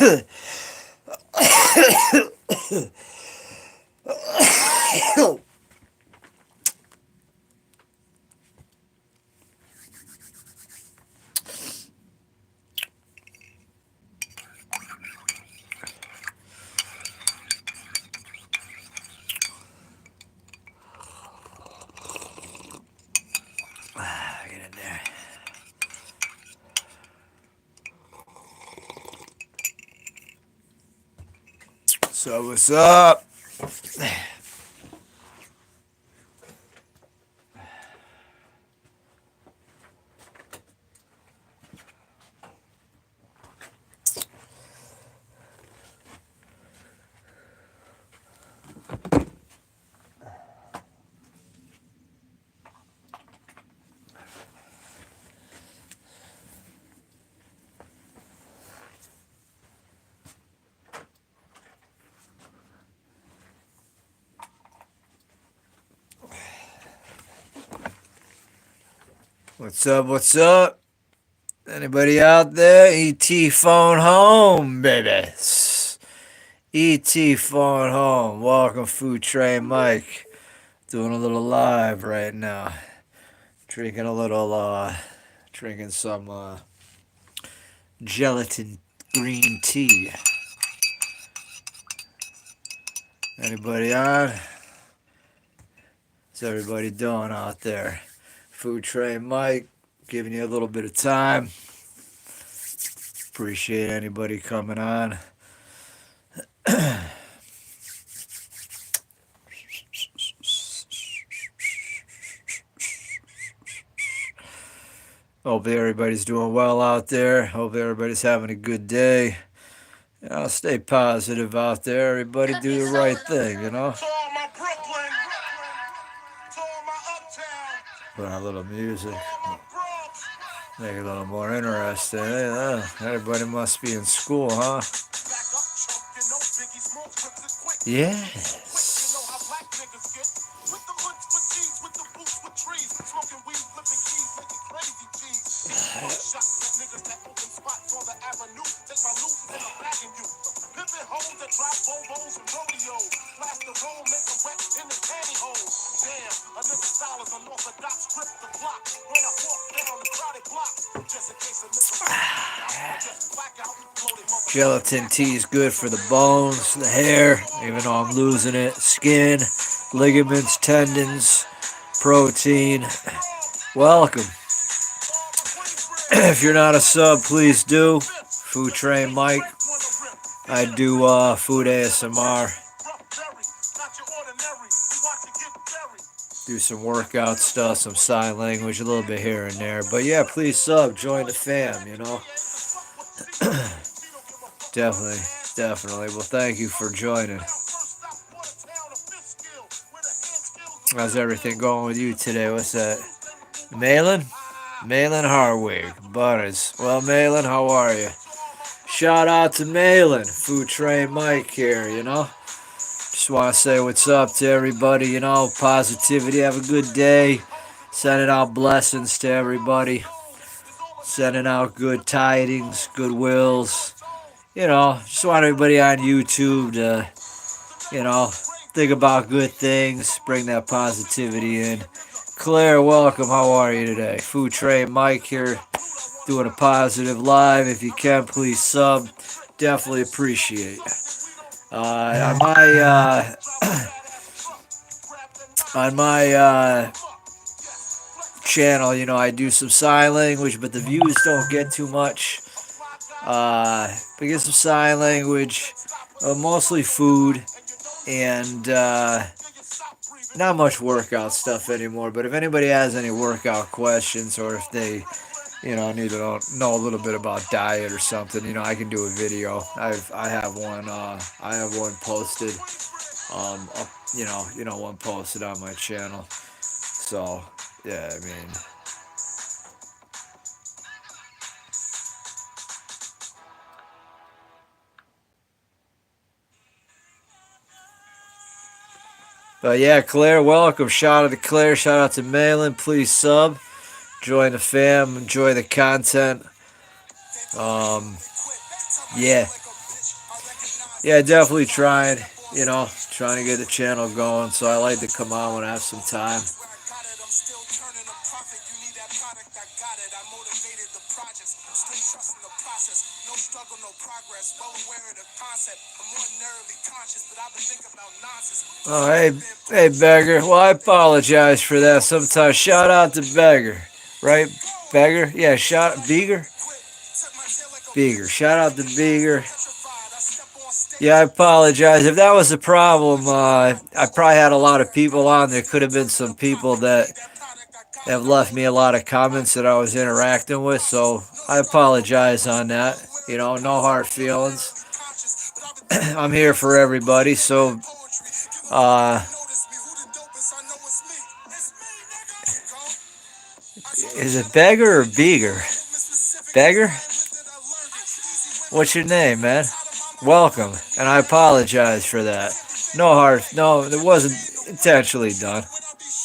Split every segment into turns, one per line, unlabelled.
Get in there. So what's up? What's up? What's up? Anybody out there? ET phone home, baby. ET phone home. Welcome, Food Train Mike. Doing a little live right now. Drinking a little, drinking some, gelatin green tea. Anybody on? What's everybody doing out there? Food Train Mike, giving you a little bit of time. Appreciate anybody coming on. Hope everybody's doing well out there. Hope everybody's having a good day. Stay positive out there. Everybody do the right thing, Put on a little music. Make it a little more interesting. Everybody must be in school, huh? Yes. Gelatin tea is good for the bones, the hair, even though I'm losing it, skin, ligaments, tendons, protein. Welcome. If you're not a sub, please do. Food Train Mike. I do food ASMR. Do some workout stuff, some sign language, a little bit here and there. But yeah, please sub, join the fam, Definitely. Well, thank you for joining. How's everything going with you today? What's that? Malin Harwig. Butters. Well, Malin, how are you? Shout out to Malin. Food Train Mike here, Just want to say what's up to everybody, Positivity. Have a good day. Sending out blessings to everybody. Sending out good tidings, good wills. Just want everybody on YouTube to, think about good things, bring that positivity in. Claire, welcome. How are you today? Food Train Mike here, doing a positive live. If you can, please sub. Definitely appreciate it. On my channel, I do some sign language, but the views don't get too much. But get some sign language, mostly food, and not much workout stuff anymore. But if anybody has any workout questions, or if they, need to know a little bit about diet or something, I can do a video. I have one. I have one posted. Up, one posted on my channel. So yeah, I mean. But yeah, Claire, welcome. Shout out to Claire. Shout out to Malin. Please sub. Join the fam. Enjoy the content. Yeah. Yeah, definitely trying, trying to get the channel going. So I like to come on when I have some time. Oh, hey, Beggar. Well, I apologize for that. Sometimes shout out to Beggar, right? Beggar, yeah, Beager. Shout out to Beager. Yeah, I apologize if that was a problem. I probably had a lot of people on. There could have been some people that have left me a lot of comments that I was interacting with, so I apologize on that. No hard feelings. I'm here for everybody, so uh, is it Beggar or Beager? Beggar? What's your name, man? Welcome, and I apologize for that. No, it wasn't intentionally done.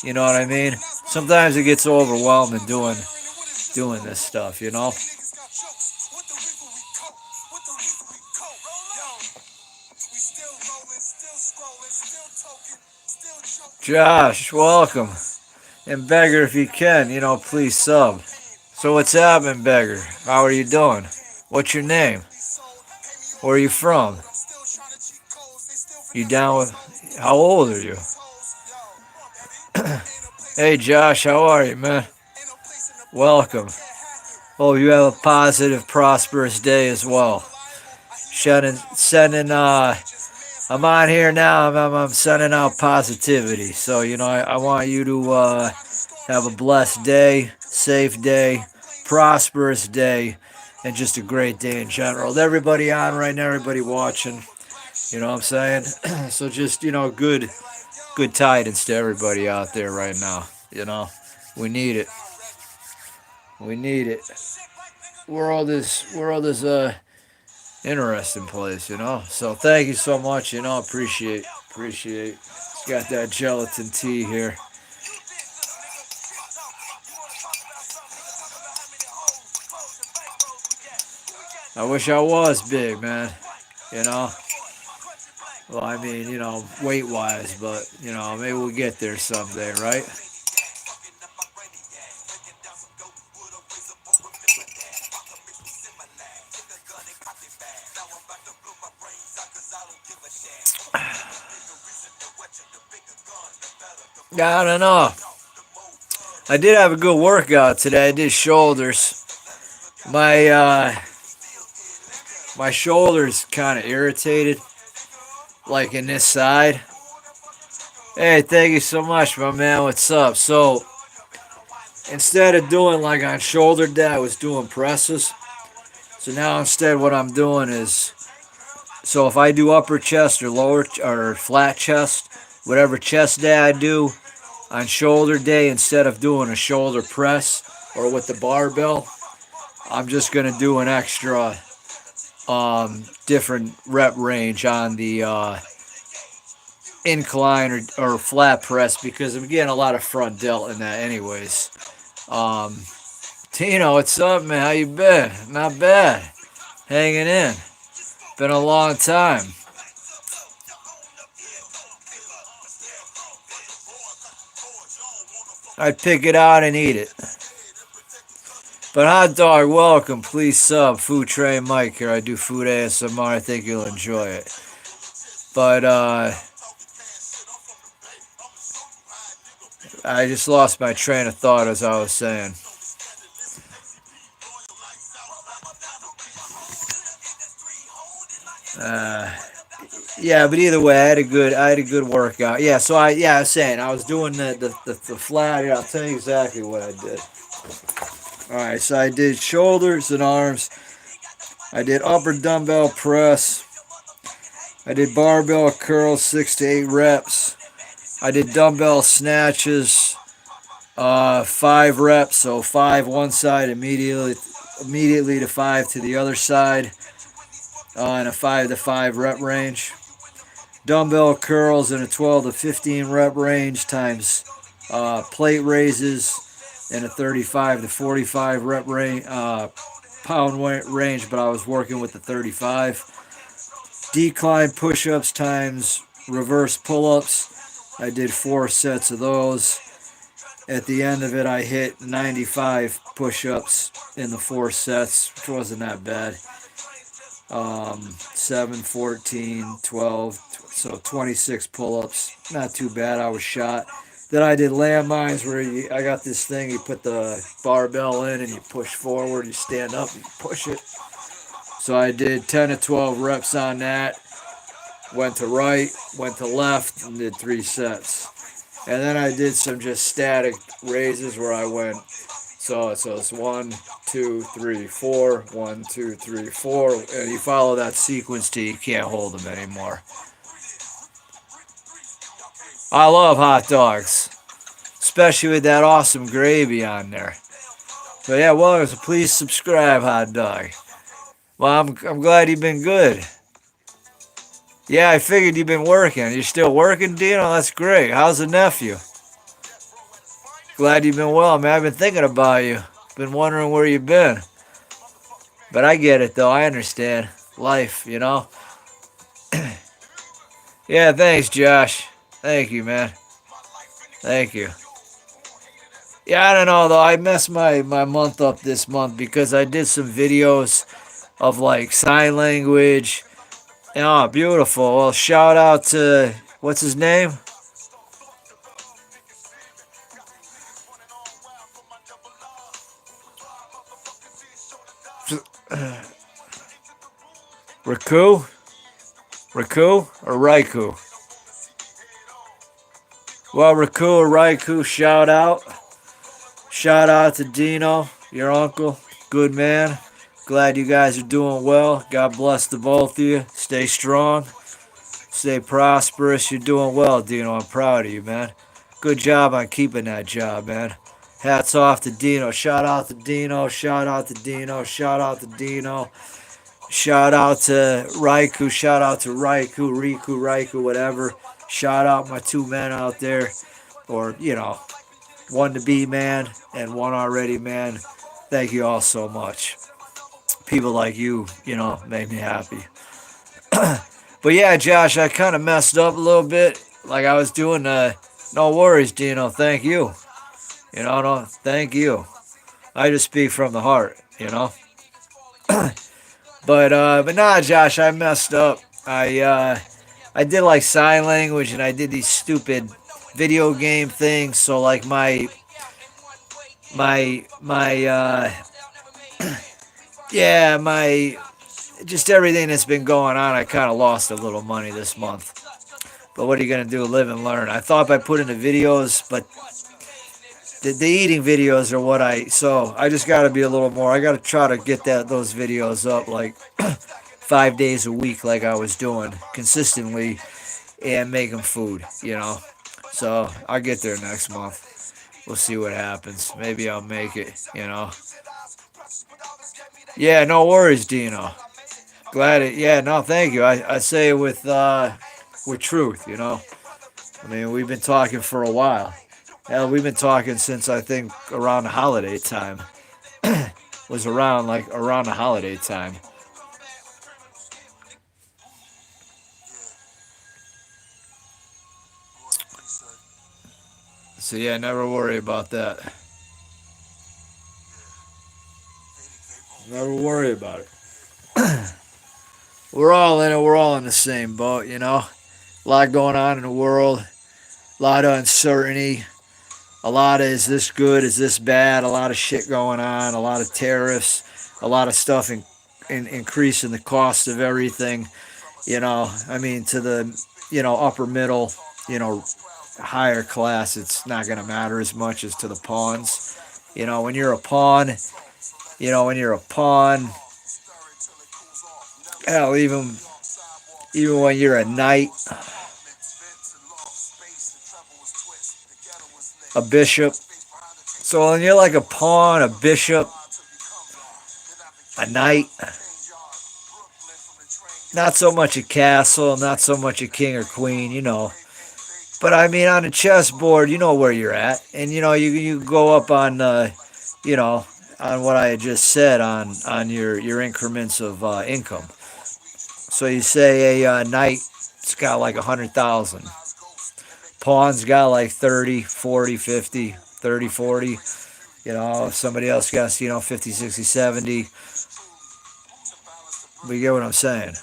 You know what I mean? Sometimes it gets overwhelming doing this stuff. Josh, welcome. And Beggar, if you can, please sub. So what's happening, Beggar? How are you doing? What's your name? Where are you from? You down with? How old are you? Hey, Josh, how are you, man? Welcome. Hope you have a positive, prosperous day as well. Sending I'm on here now. I'm sending out positivity. So, I want you to have a blessed day, safe day, prosperous day, and just a great day in general. With everybody on right now, everybody watching, you know what I'm saying? So just, good tidings to everybody out there right now. We need it. We need it. World is interesting place. So thank you so much. Appreciate. It's got that gelatin tea here. I wish I was big, man. You know. Well, I mean, weight wise, but maybe we'll get there someday, right? I don't know. I did have a good workout today. I did shoulders. My my shoulders kind of irritated, like in this side. Hey, thank you so much, my man. What's up? So instead of doing like on shoulder day, I was doing presses. So now instead, what I'm doing is, so if I do upper chest or lower or flat chest, whatever chest day I do, on shoulder day, instead of doing a shoulder press or with the barbell, I'm just gonna do an extra different rep range on the incline or flat press because I'm getting a lot of front delt in that anyways. Um, Tino, what's up, man? How you been? Not bad. Hanging in. Been a long time. I'd pick it out and eat it. But hot dog, welcome. Please sub. Food Train Mike here. I do food ASMR. I think you'll enjoy it. But I just lost my train of thought as I was saying. Uh, yeah, but either way, I had a good workout. Yeah, so I was saying I was doing the flat. Yeah, I'll tell you exactly what I did. All right, so I did shoulders and arms. I did upper dumbbell press. I did barbell curls, 6 to 8 reps. I did dumbbell snatches, 5 reps, so 5 1 side immediately to 5 to the other side, in a 5 to 5 rep range. Dumbbell curls in a 12 to 15 rep range times plate raises in a 35 to 45 rep range, pound range, but I was working with the 35. decline push-ups times reverse pull-ups. I did 4 sets of those. At the end of it, I hit 95 push-ups in the 4 sets, which wasn't that bad. 7, 14, 12, so 26 pull-ups. Not too bad. I was shot. Then I did landmines where I got this thing, you put the barbell in and you push forward, you stand up, and you push it. So I did 10 to 12 reps on that. Went to right, went to left, and did 3 sets. And then I did some just static raises where I went. So it's 1, 2, 3, 4, 1, 2, 3, 4, and you follow that sequence till you can't hold them anymore. I love hot dogs, especially with that awesome gravy on there. But yeah, well, please subscribe, hot dog. Well, I'm glad you've been good. Yeah, I figured you've been working. You're still working, Dino? That's great. How's the nephew? Glad you've been well, man. I've been thinking about you. Been wondering where you've been. But I get it, though. I understand. Life, you know? Yeah, thanks, Josh. Thank you, man. Thank you. Yeah, I don't know, though. I messed my month up this month because I did some videos of, like, sign language. Oh, beautiful. Well, shout out to, what's his name? Raku? Raku or Raiku? Well, Raku or Raiku, shout out. Shout out to Dino, your uncle. Good man. Glad you guys are doing well. God bless the both of you. Stay strong. Stay prosperous. You're doing well, Dino. I'm proud of you, man. Good job on keeping that job, man. Hats off to Dino. Shout out to Dino. Shout out to Dino. Shout out to Dino. Shout out to Raiku. Shout out to Raiku, Riku, Raiku, whatever. Shout out my 2 men out there. Or, you know, 1 to be man and 1 already man. Thank you all so much. People like you, you know, make me happy. But yeah, Josh, I kind of messed up a little bit. Like I was doing, no worries, Dino. Thank you. You know, no, thank you. I just speak from the heart, you know. But nah, Josh, I messed up. I did like sign language and I did these stupid video game things. So like my yeah, my just everything that's been going on. I kind of lost a little money this month. But what are you gonna do? Live and learn. I thought by putting the videos, but the eating videos are what I just got to be a little more. I got to try to get those videos up like 5 days a week, like I was doing consistently, and making food. You know, so I'll get there next month. We'll see what happens. Maybe I'll make it. You know. Yeah, no worries, Dino. Glad it. Yeah, no, thank you. I say it with truth. You know. I mean, we've been talking for a while. Hell, we've been talking since I think around the holiday time. Was around around the holiday time. So yeah, never worry about that. Never worry about it. We're all in it. We're all in the same boat, you know. A lot going on in the world. A lot of uncertainty. A lot of is this good? Is this bad? A lot of shit going on. A lot of tariffs. A lot of stuff in increasing the cost of everything. You know, I mean, to the upper middle, higher class, it's not going to matter as much as to the pawns. When you're a pawn, when you're a pawn, hell, even when you're a knight, a bishop. So when you're like a pawn, a bishop, a knight, not so much a castle, not so much a king or queen. But I mean, on a chessboard, you know where you're at, and you go up on, on what I had just said on your increments of income. So you say a knight's got like 100,000. Pawn's got like 30, 40, 50, 30, 40. You know, if somebody else got, 50, 60, 70. But you get what I'm saying.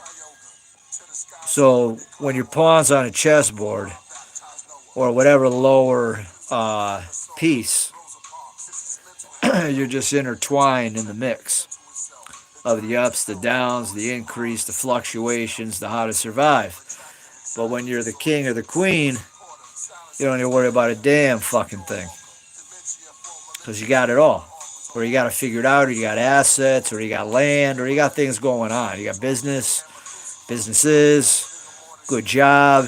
So when your pawn's on a chessboard or whatever lower piece, you're just intertwined in the mix of the ups, the downs, the increase, the fluctuations, the how to survive. But when you're the king or the queen, you don't need to worry about a damn fucking thing because you got it all. Or you got to figure it out, or you got assets, or you got land, or you got things going on. You got businesses, good job,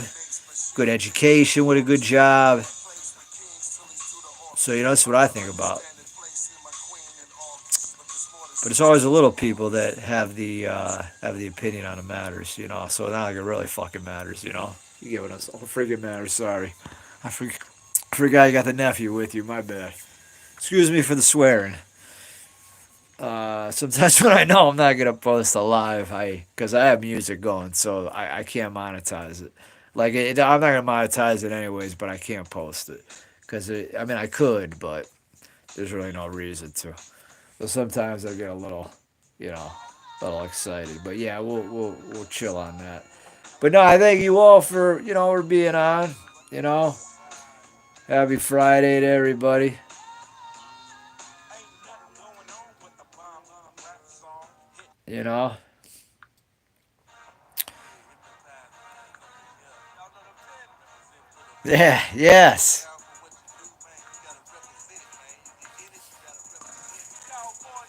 good education with a good job. So, that's what I think about. But it's always the little people that have the opinion on the matters, So not like it really fucking matters. You get what I'm saying? Oh, freaking matters. Sorry, I forgot you got the nephew with you. My bad. Excuse me for the swearing. Sometimes when I know I'm not gonna post a live, because I have music going, so I can't monetize it. Like I'm not gonna monetize it anyways, but I can't post it because I mean I could, but there's really no reason to. So sometimes I get you know, a little excited. But yeah, we'll chill on that. But no, I thank you all for being on. You know, happy Friday to everybody. You know. Yeah. Yes.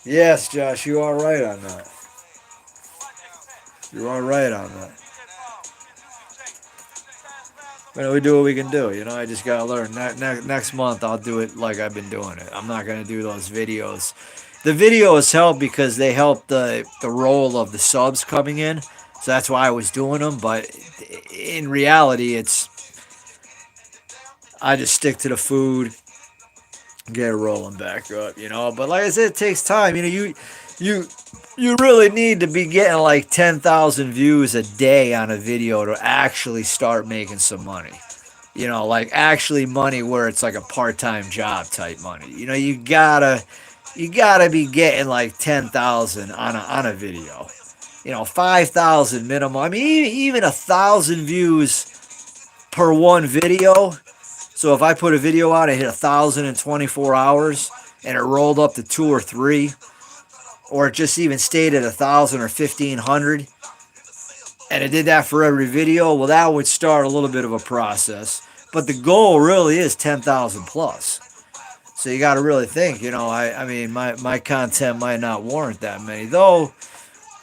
Yes, Josh, you are right on that. You are right on that. We do what we can do. I just gotta learn. Next month, I'll do it like I've been doing it. I'm not gonna do those videos. The videos help because they help the role of the subs coming in. So that's why I was doing them. But in reality, I just stick to the food, get it rolling back up. But like I said, it takes time. You you really need to be getting like 10,000 views a day on a video to actually start making some money. Like actually money where it's like a part-time job type money. You gotta be getting like 10,000 on a video. 5,000 minimum. I mean, even 1,000 views per one video. So if I put a video out, I hit 1,000 in 24 hours, and it rolled up to 2 or 3, or it just even stayed at 1,000 or 1,500, and it did that for every video. Well, that would start a little bit of a process. But the goal really is 10,000 plus. So you got to really think. I mean, my content might not warrant that many, though.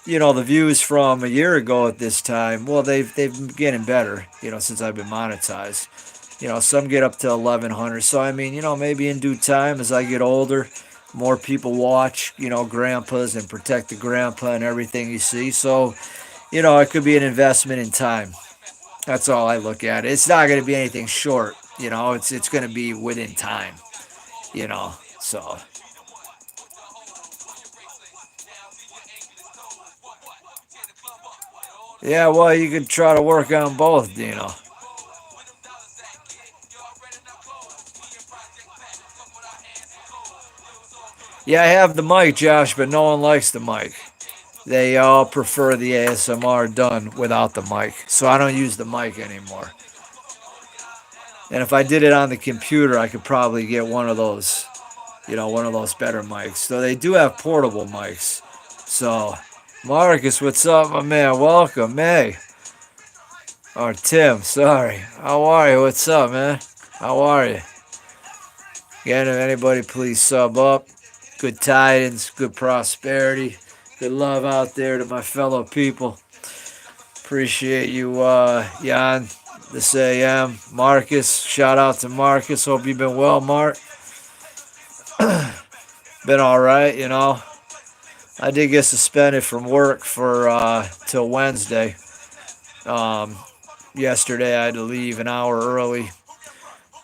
The views from a year ago at this time, well, they've been getting better. Since I've been monetized. Some get up to 1,100. So I mean, maybe in due time, as I get older, more people watch. Grandpas and protect the grandpa and everything you see. So, it could be an investment in time. That's all I look at. It's not going to be anything short. It's going to be within time. So. Yeah, well, you could try to work on both, Dino. Yeah, I have the mic, Josh, but no one likes the mic. They all prefer the ASMR done without the mic, so I don't use the mic anymore. And if I did it on the computer, I could probably get one of those better mics. So they do have portable mics. So, Marcus, what's up, my man? Welcome, May. Or Tim, sorry. How are you? What's up, man? How are you? Again, if anybody please sub up. Good tidings, good prosperity, good love out there to my fellow people. Appreciate you, Jan, this AM. Marcus, shout out to Marcus. Hope you've been well, Mark. Been all right. I did get suspended from work for till Wednesday. Um, Yesterday I had to leave an hour early.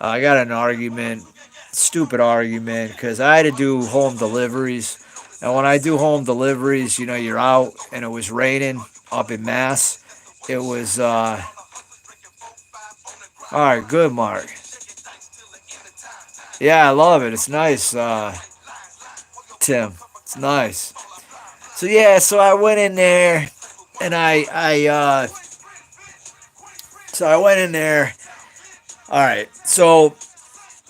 I got in an argument, stupid argument, because I had to do home deliveries. And when I do home deliveries, you're out and it was raining. up in Mass. It was all right. Good, Mark. Yeah, I love it. It's nice, Tim. It's nice. So yeah, so I went in there, and I went in there. All right, so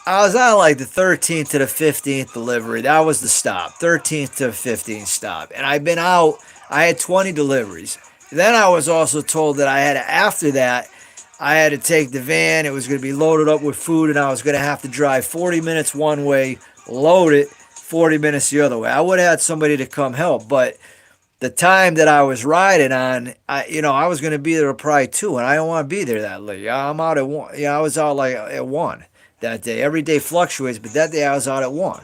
I was on like the 13th to the 15th delivery. That was the stop, 13th to 15th stop, and I've been out. I had 20 deliveries. Then I was also told that after that, I had to take the van. It was going to be loaded up with food, and I was going to have to drive 40 minutes one way, load it 40 minutes the other way. I would have had somebody to come help, but the time that I was riding on, I was going to be there at probably 2, and I don't want to be there that late. I'm out at 1. I was out like at 1 that day. Every day fluctuates, but that day I was out at 1.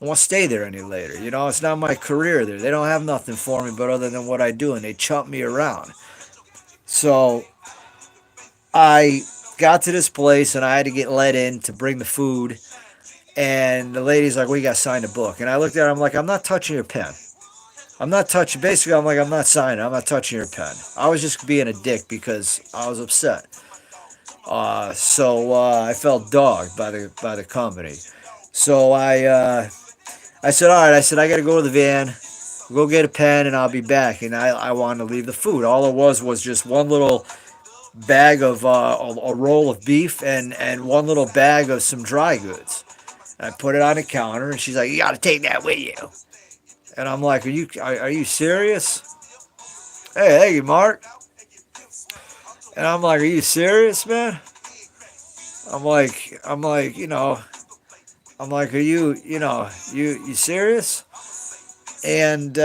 I won't stay there any later. It's not my career there. They don't have nothing for me but other than what I do, and they chump me around. So I got to this place, and I had to get let in to bring the food. And the lady's like, "We got to sign a book." And I looked at her. I'm like, "I'm not touching your pen. I'm not touching." Basically, I'm like, "I'm not signing. I'm not touching your pen." I was just being a dick because I was upset. So I felt dogged by the company. So I said, "All right." I said, "I got to go to the van, go get a pen, and I'll be back." And I wanted to leave the food. All it was just one little bag of a roll of beef and one little bag of some dry goods. And I put it on the counter, and she's like, "You got to take that with you." And I'm like, are you serious? Hey, Mark. And I'm like, "Are you serious, man?" I'm like, "Are you serious?" And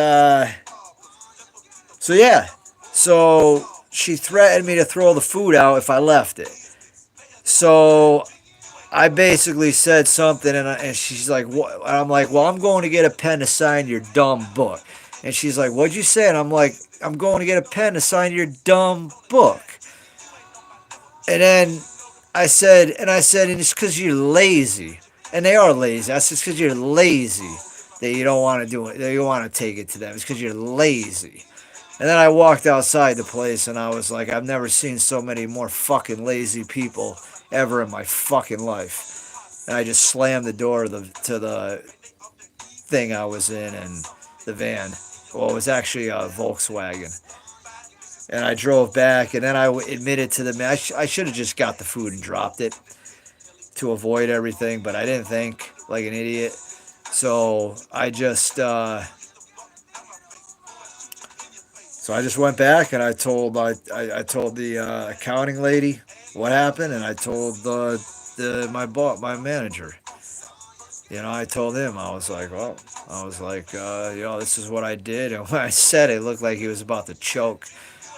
so yeah, so she threatened me to throw the food out if I left it. So I basically said something, and she's like, "What?" And I'm like, "Well, I'm going to get a pen to sign your dumb book." And she's like, "What'd you say?" And I'm like, "I'm going to get a pen to sign your dumb book." And then I said, "And it's because you're lazy." And they are lazy. I said, "It's because you're lazy that you don't want to do it. That you want to take it to them. It's because you're lazy." And then I walked outside the place, and I was like, "I've never seen so many more fucking lazy people ever in my fucking life." And I just slammed the door to the thing I was in and the van. Well, it was actually a Volkswagen. And I drove back, and then I admitted to the man, I should have just got the food and dropped it to avoid everything, but I didn't think like an idiot. So I just went back, and I told the accounting lady what happened, and I told my manager. I told him, I was like, "Well," I was like, "This is what I did." And when I said it, looked like he was about to choke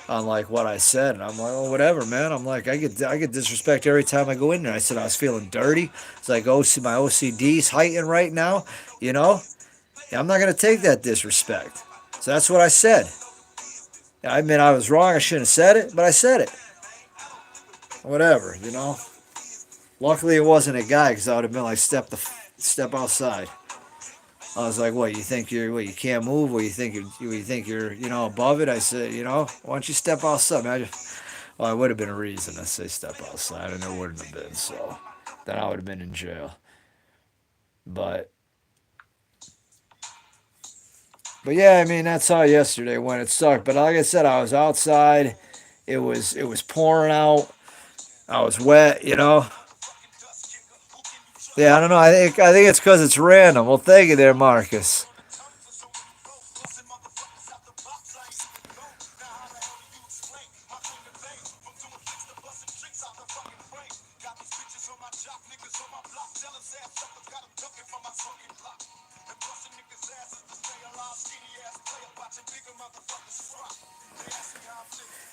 on like what I said. And I'm like, "Oh, whatever, man." I'm like, I get disrespect every time I go in there. I said I was feeling dirty. It's like, my OCD's heightened right now. You know, I'm not gonna take that disrespect. So that's what I said. I admit I was wrong. I shouldn't have said it, but I said it. Whatever. Luckily, it wasn't a guy, because I would have been like, step outside. I was like, "What? You can't move? You think you're above it?" I said, "Why don't you step outside?" Man, well, it would have been a reason to say step outside, and there wouldn't have been. So then I would have been in jail. But yeah, I mean, that's how yesterday went. It sucked. But like I said, I was outside. It was pouring out. I was wet. Yeah, I don't know. I think it's because it's random. Well, thank you there, Marcus.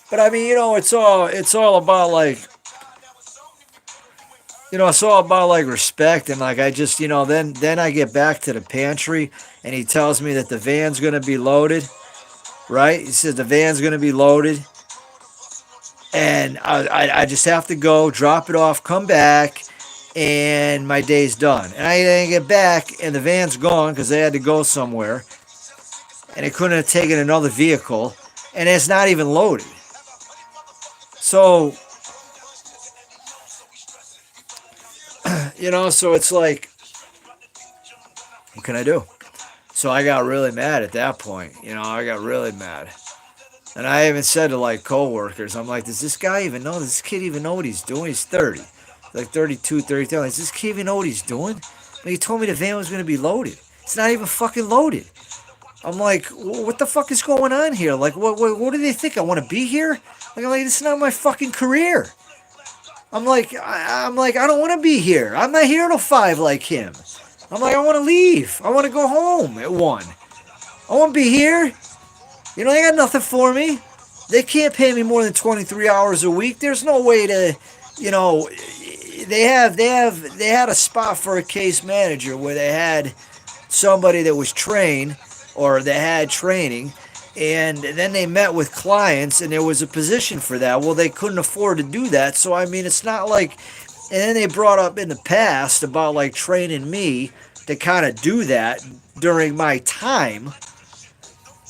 But I mean, it's all about like it's all about like respect, and like I just then I get back to the pantry, and he tells me that the van's gonna be loaded, right? He says the van's gonna be loaded, and I just have to go drop it off, come back, and my day's done. And I didn't get back, and the van's gone because they had to go somewhere, and they couldn't have taken another vehicle. and it's not even loaded. So, so it's like, what can I do? So I got really mad at that point. I got really mad. And I even said to like coworkers, I'm like, does this guy even know? Does this kid even know what he's doing? He's 30, like 32, 33. Does this kid even know what he's doing? He told me the van was going to be loaded. It's not even fucking loaded. I'm like, what the fuck is going on here? Like, what do they think? I want to be here? Like, I'm like, this is not my fucking career. I'm like, I don't want to be here. I'm not here till 5 like him. I'm like, I want to leave. I want to go home at 1. I won't be here. They got nothing for me. They can't pay me more than 23 hours a week. There's no way to, you know, they had a spot for a case manager where they had somebody that was trained or they had training, and then they met with clients and there was a position for that. Well, they couldn't afford to do that. So I mean, it's not like, and then they brought up in the past about like training me to kind of do that during my time.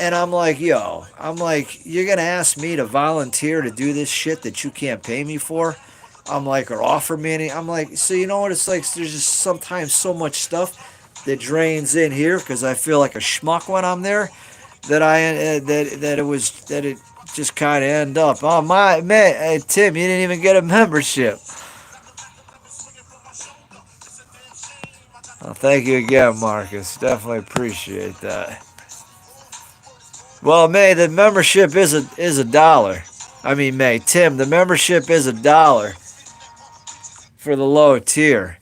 And I'm like, you're going to ask me to volunteer to do this shit that you can't pay me for? I'm like, or offer me any. I'm like, so you know what? It's like, there's just sometimes so much stuff that drains in here because I feel like a schmuck when I'm there that it just kind of end up. Oh, my, man, hey, Tim, you didn't even get a membership. Well, thank you again, Marcus. Definitely appreciate that. Well, May, the membership is a dollar. I mean, May, Tim, the membership is a dollar for the low tier.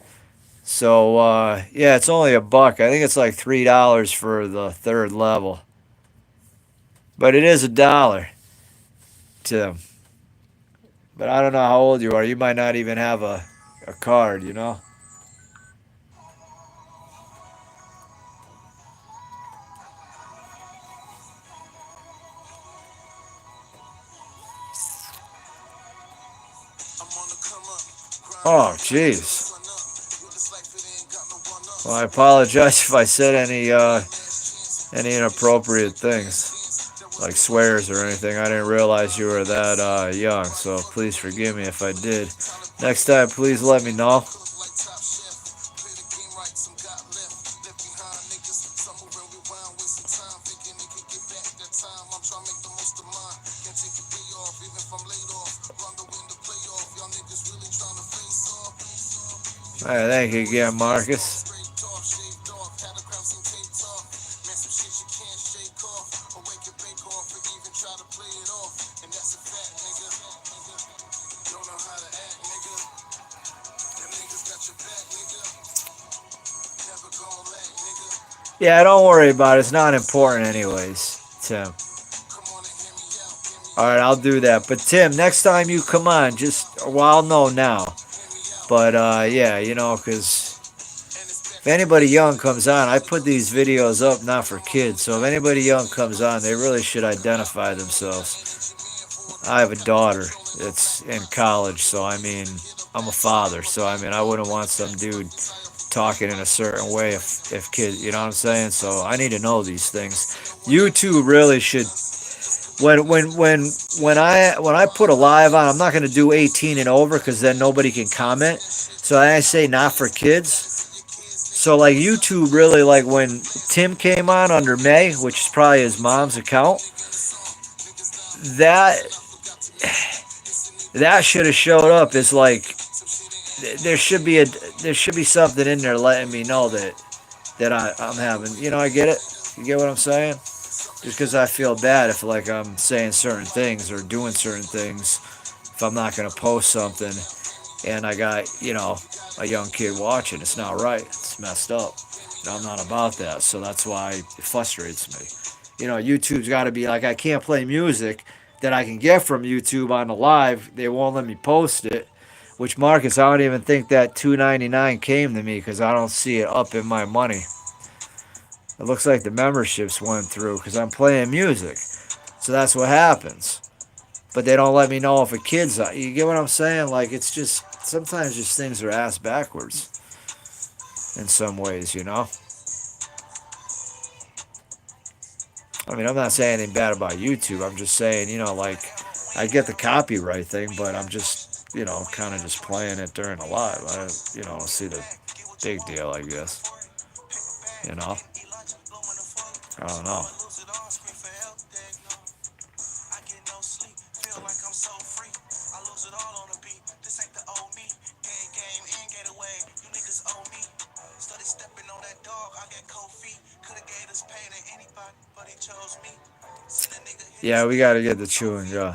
So yeah, it's only $1. I think it's like $3 for the third level, but it is a dollar, Tim. But I don't know how old you are. You might not even have a card. Oh, jeez. Well, I apologize if I said any inappropriate things, like swears or anything. I didn't realize you were that young, so please forgive me if I did. Next time, please let me know. All right, thank you again, Marcus. Yeah, don't worry about it. It's not important anyways, Tim. All right, I'll do that. But Tim, next time you come on, well, I'll know now. But yeah, because if anybody young comes on, I put these videos up not for kids. So if anybody young comes on, they really should identify themselves. I have a daughter that's in college, so I mean, I'm a father, so I mean, I wouldn't want some dude talking in a certain way if kids, you know what I'm saying? So I need to know these things. You two really should. When I put a live on, I'm not gonna do 18 and over because then nobody can comment. So I say not for kids. So like YouTube really like when Tim came on under May, which is probably his mom's account, that that should have showed up as like there should be something in there letting me know that I'm having, I get it. You get what I'm saying? Just because I feel bad if like I'm saying certain things or doing certain things, if I'm not gonna post something and I got a young kid watching, it's not right. It's messed up. I'm not about that, so that's why it frustrates me. YouTube's got to be like, I can't play music that I can get from YouTube on the live. They won't let me post it. Which, Marcus, I don't even think that 2.99 came to me because I don't see it up in my money. It looks like the memberships went through because I'm playing music. So that's what happens. But they don't let me know if a kid's on. You get what I'm saying? Like, it's just, sometimes just things are ass backwards in some ways. I mean, I'm not saying anything bad about YouTube. I'm just saying, like, I get the copyright thing, but I'm just, kind of just playing it during a live. I, see the big deal, I guess. You know? I don't know. Yeah, we gotta get the chewing jar.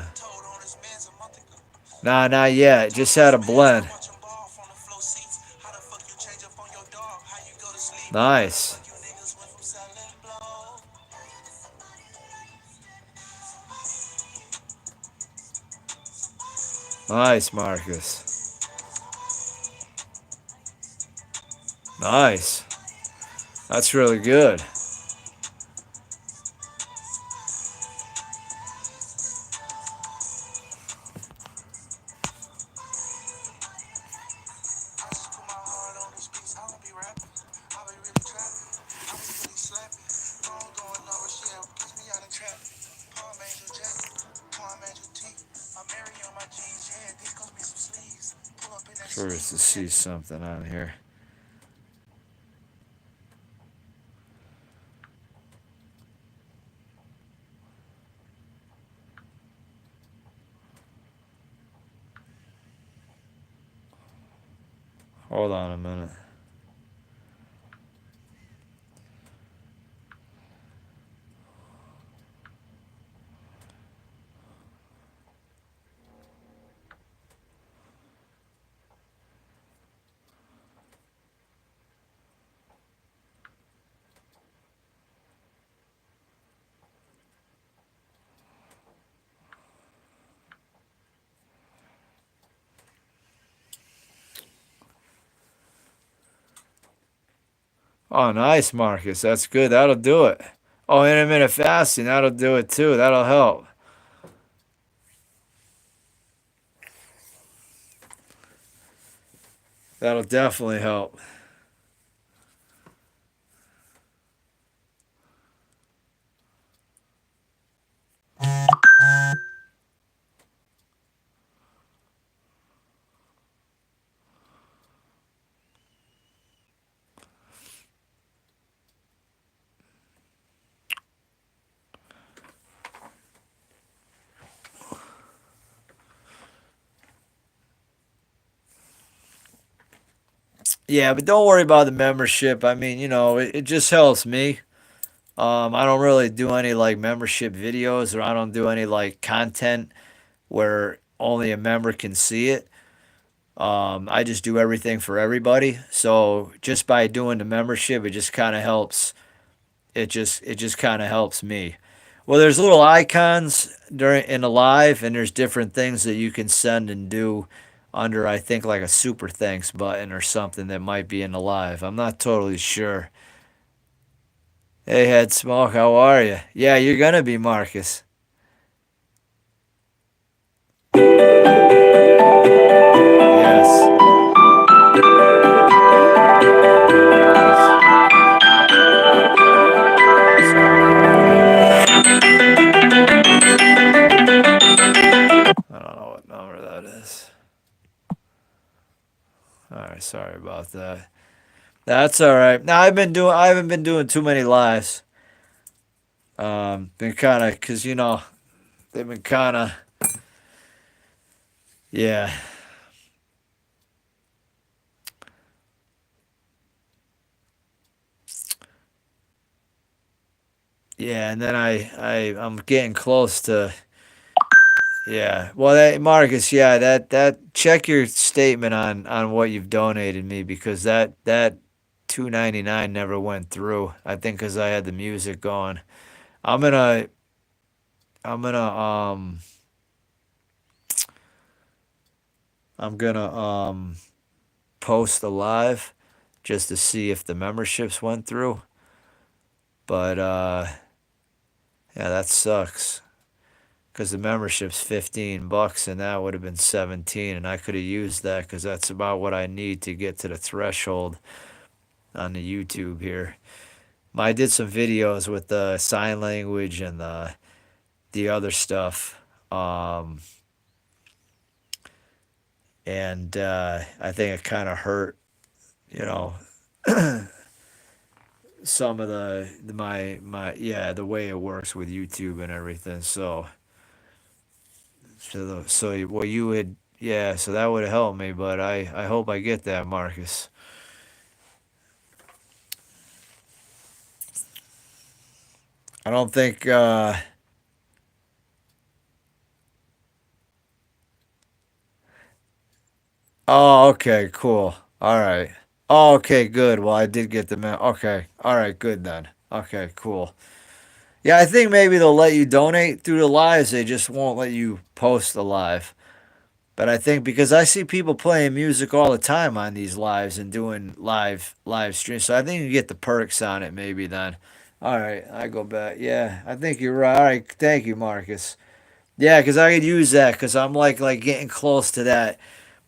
Nah, not yet. Just had a blend. Nice. Nice, Marcus. Nice. That's really good. Curious to see something on here. Hold on a minute. Oh, nice, Marcus. That's good. That'll do it. Oh, intermittent fasting. That'll do it too. That'll help. That'll definitely help. Yeah, but don't worry about the membership. I mean, it just helps me. I don't really do any like membership videos, or I don't do any like content where only a member can see it. I just do everything for everybody. So just by doing the membership, it just kind of helps. It just kind of helps me. Well, there's little icons during in the live, and there's different things that you can send and do under, I think, like a super thanks button or something that might be in the live. I'm not totally sure. Hey, Head Smoke, how are you? Yeah, you're gonna be Marcus. Yes. I don't know what number that is. All right, sorry about that. That's all right. Now I haven't been doing too many lives. Been kind of, cause they've been kind of, yeah, yeah. And then I'm getting close to, yeah. Well, Marcus, yeah, that check your statement on what you've donated me, because that 2.99 never went through. I think because I had the music going. I'm gonna I'm gonna I'm gonna post a live just to see if the memberships went through. But yeah, that sucks because the membership's $15 and that would have been 17, and I could have used that because that's about what I need to get to the threshold on the YouTube here. I did some videos with the sign language and the other stuff. Um, and I think it kind of hurt, you know, some of my yeah, the way it works with YouTube and everything. Well, you would, yeah, so that would have helped me, but I hope I get that, Marcus. I don't think oh, okay, cool. All right. Oh, okay, good. Well, I did get the man. Okay. All right, good then. Okay, cool. Yeah, I think maybe they'll let you donate through the lives. They just won't let you post the live. But I think because I see people playing music all the time on these lives and doing live streams, so I think you get the perks on it maybe then. All right, I go back. Yeah, I think you're right. All right, thank you, Marcus. Yeah, because I could use that because I'm like getting close to that.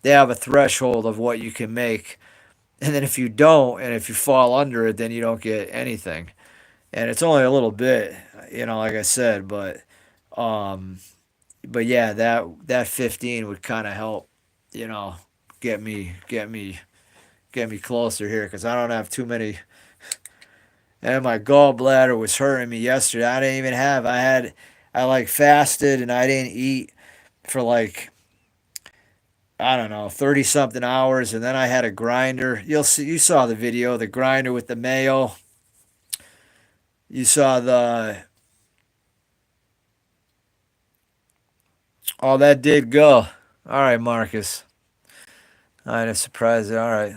They have a threshold of what you can make, and then if you don't, and if you fall under it, then you don't get anything. And it's only a little bit, like I said, um, but yeah, that 15 would kind of help, you know, get me get me get me closer here because I don't have too many. And my gallbladder was hurting me yesterday. I didn't even have. I like fasted and I didn't eat for like I don't know 30 something hours, and then I had a grinder. You saw the video, the grinder with the mayo. You saw the oh that did go. All right, Marcus. All right, a surprise. All right.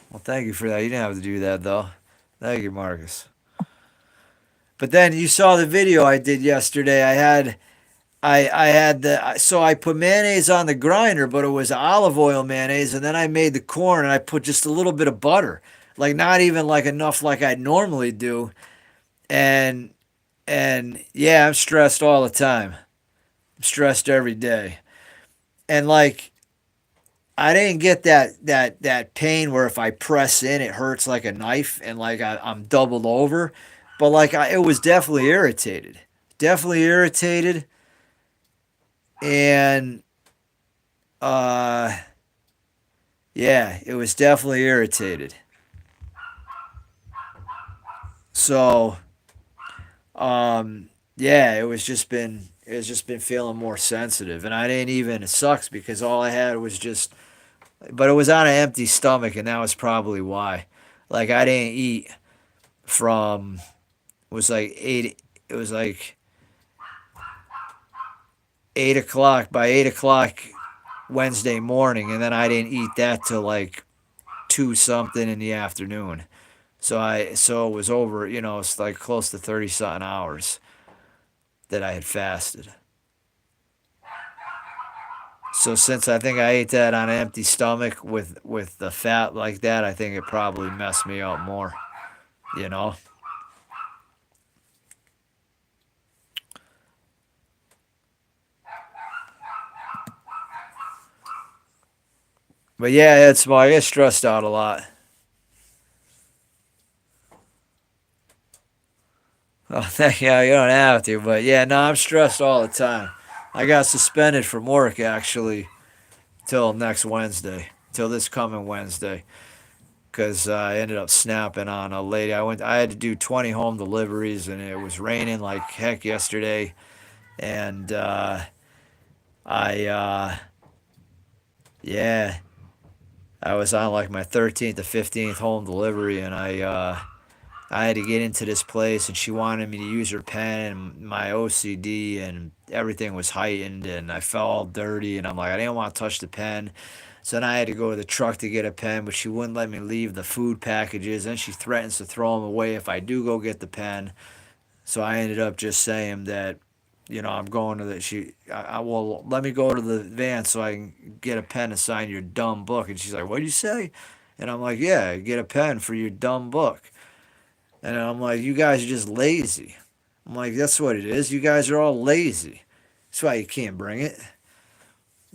Well, thank you for that. You didn't have to do that though. Thank you, Marcus. But then you saw the video I did yesterday. I had so I put mayonnaise on the grinder, but it was olive oil mayonnaise, and then I made the corn and I put just a little bit of butter, like not even like enough like I normally do. And yeah, I'm stressed all the time. I'm stressed every day. And like I didn't get that pain where if I press in it hurts like a knife and like I'm doubled over, but like it was definitely irritated, and uh yeah, it was definitely irritated. So yeah, it was just been feeling more sensitive, and I didn't even it sucks because all I had was just but it was on an empty stomach, and that was probably why. Like I didn't eat from it was like 8 it was like 8 o'clock by 8 o'clock Wednesday morning, and then I didn't eat that till like 2 something in the afternoon. So it was over, it's like close to 30 something hours that I had fasted. So since I think I ate that on an empty stomach with the fat like that, I think it probably messed me up more, you know. But yeah, it's I get stressed out a lot. Oh, yeah, you don't have to, but yeah, no, I'm stressed all the time. I got suspended from work actually till next Wednesday, till this coming Wednesday, because I ended up snapping on a lady. I had to do 20 home deliveries, and it was raining like heck yesterday, and I yeah, I was on like my 13th to 15th home delivery, and I had to get into this place, and she wanted me to use her pen, and my OCD and everything was heightened, and I felt all dirty, and I'm like, I didn't want to touch the pen. So then I had to go to the truck to get a pen, but she wouldn't let me leave the food packages. Then she threatens to throw them away if I do go get the pen. So I ended up just saying that, I'm going to the well, let me go to the van so I can get a pen and sign your dumb book. And she's like, what'd you say? And I'm like, yeah, get a pen for your dumb book. And I'm like, you guys are just lazy. I'm like, that's what it is. You guys are all lazy. That's why you can't bring it.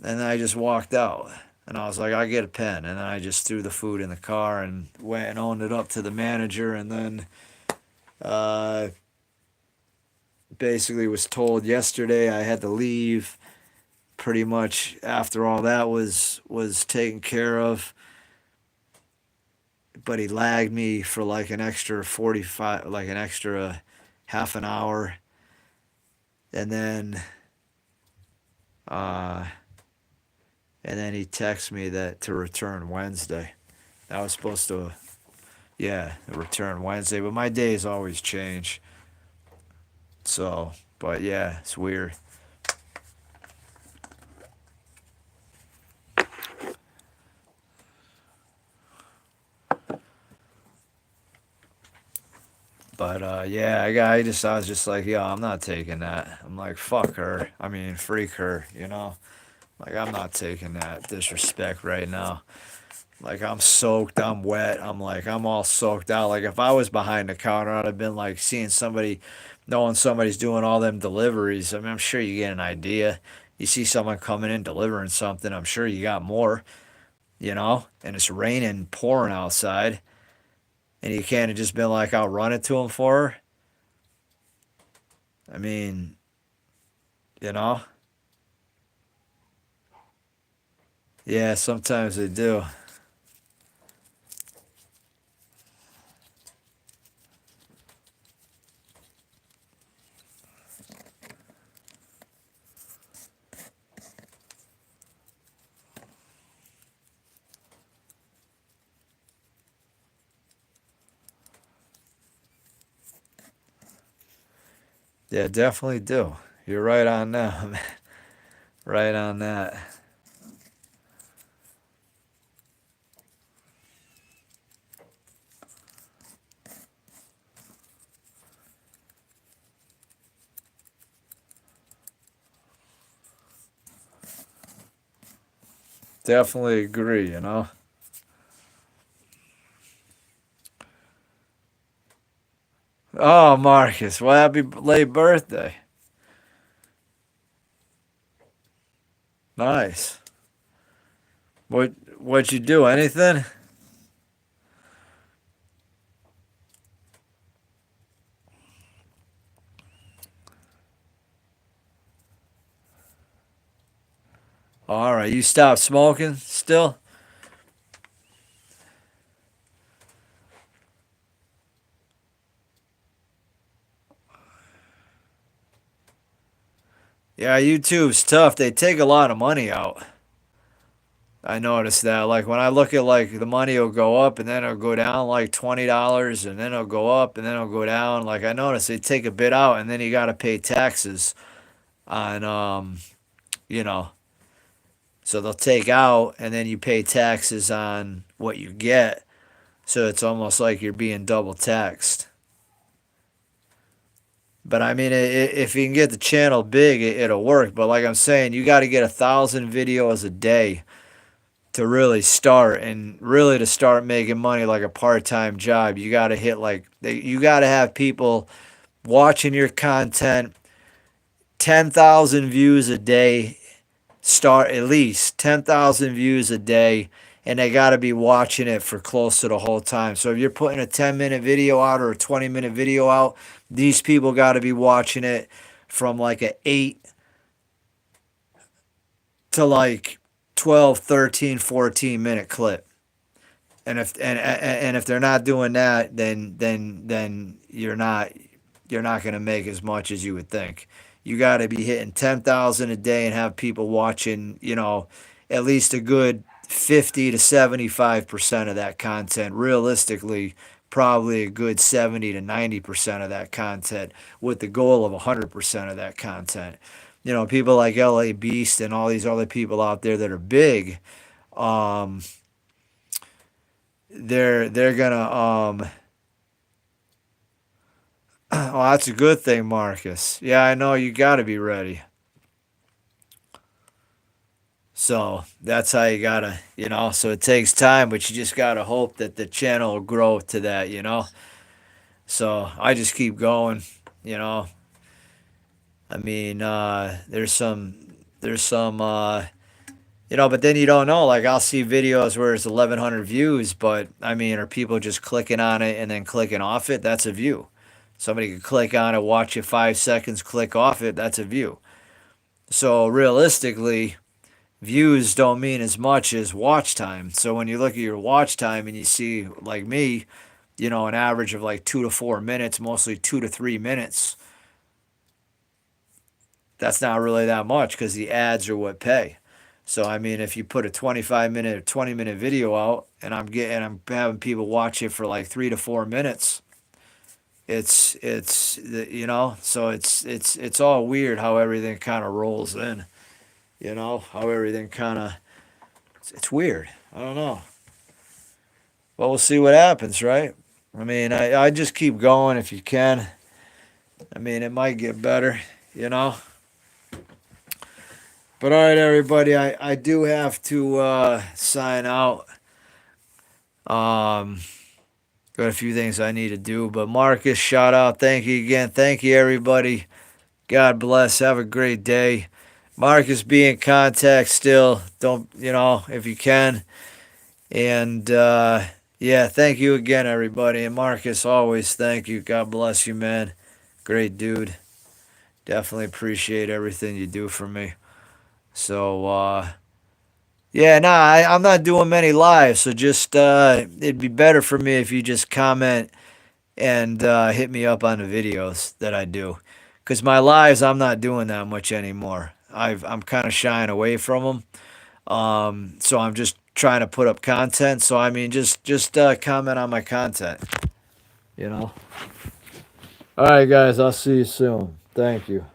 And then I just walked out. And I was like, I get a pen. And then I just threw the food in the car and went and owned it up to the manager. And then Uh, Basically was told yesterday I had to leave pretty much after all that was taken care of, but he lagged me for like an extra 45, like an extra half an hour, and then uh and then he texted me that to return Wednesday. I was supposed to, yeah, return Wednesday, but my days always change. So, but yeah, it's weird. But yeah, I was just like, yo, I'm not taking that. I'm like, fuck her. I mean, freak her, you know? Like, I'm not taking that disrespect right now. Like, I'm soaked, I'm wet, I'm like, I'm all soaked out. Like, if I was behind the counter, I'd have been like seeing somebody, knowing somebody's doing all them deliveries. I mean, I'm sure you get an idea. You see someone coming in delivering something, I'm sure you got more, you know? And it's raining, pouring outside. And you can't have just been like, I'll run it to them for her. I mean, you know? Yeah, sometimes they do. Yeah, definitely do. You're right on that, man. Right on that. Definitely agree, you know? Oh, Marcus, well, happy late birthday. Nice. What'd you do? Anything? All right, you stopped smoking still? Yeah, YouTube's tough. They take a lot of money out. I noticed that. Like when I look at like the money will go up and then it'll go down like $20 and then it'll go up and then it'll go down. Like I noticed they take a bit out and then you gotta pay taxes on you know. So they'll take out and then you pay taxes on what you get. So it's almost like you're being double taxed. But I mean, if you can get the channel big, it'll work. But like I'm saying, you got to get 1,000 videos a day to really start, and really to start making money like a part-time job. You got to hit like you got to have people watching your content, 10,000 views a day. Start at least 10,000 views a day, and they got to be watching it for close to the whole time. So if you're putting a 10-minute video out or a 20-minute video out, these people got to be watching it from like a 8 to like 12, 13, 14-minute clip. And if they're not doing that, then you're not going to make as much as you would think. You got to be hitting 10,000 a day and have people watching, at least a good 50 to 75% of that content. Realistically, probably a good 70 to 90% of that content, with the goal of 100% of that content. People like LA Beast and all these other people out there that are big, um, they're gonna oh, that's a good thing, Marcus. Yeah, I know you got to be ready. So that's how you gotta, So it takes time, but you just gotta hope that the channel will grow to that. So I just keep going, you know. I mean, there's some, but then you don't know. Like I'll see videos where it's 1,100 views, but I mean, are people just clicking on it and then clicking off it? That's a view. Somebody can click on it, watch it 5 seconds, click off it. That's a view. So realistically, views don't mean as much as watch time. So when you look at your watch time and you see, like me, an average of like 2 to 4 minutes, mostly 2 to 3 minutes, that's not really that much because the ads are what pay. So I mean, if you put a 25-minute or 20-minute video out, and I'm having people watch it for like 3 to 4 minutes, so it's all weird how everything kind of rolls in. How everything kind of it's weird. I don't know. But we'll see what happens, right? I mean, I just keep going if you can. I mean, it might get better. But all right, everybody, I do have to sign out. Um, got a few things I need to do. But Marcus, shout out. Thank you again. Thank you, everybody. God bless. Have a great day. Marcus, be in contact still. Don't, if you can. And yeah, thank you again, everybody. And Marcus, always thank you. God bless you, man. Great dude. Definitely appreciate everything you do for me. So, yeah, nah, I'm not doing many lives. So just, it'd be better for me if you just comment and hit me up on the videos that I do. Because my lives, I'm not doing that much anymore. I'm kind of shying away from them. So I'm just trying to put up content. So I mean, just comment on my content. You know. All right, guys. I'll see you soon. Thank you.